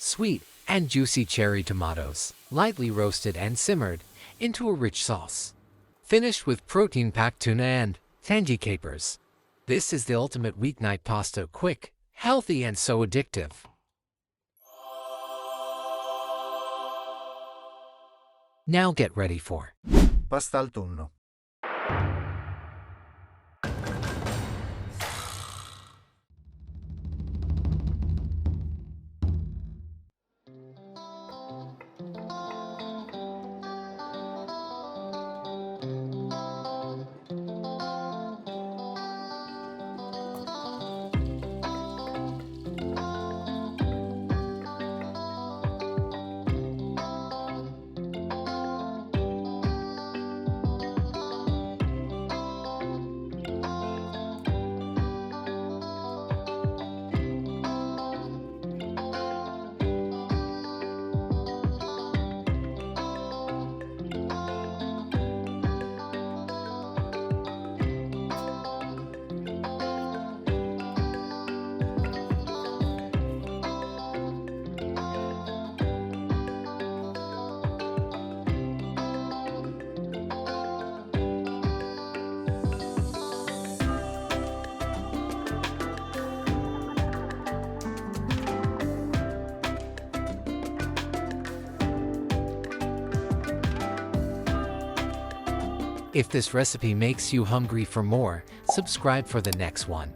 sweet, and juicy cherry tomatoes, lightly roasted and simmered into a rich sauce. Finished with protein-packed tuna and tangy capers. This is the ultimate weeknight pasta, quick, healthy, and so addictive. Now get ready for Pasta al tonno. If this recipe makes you hungry for more, subscribe for the next one.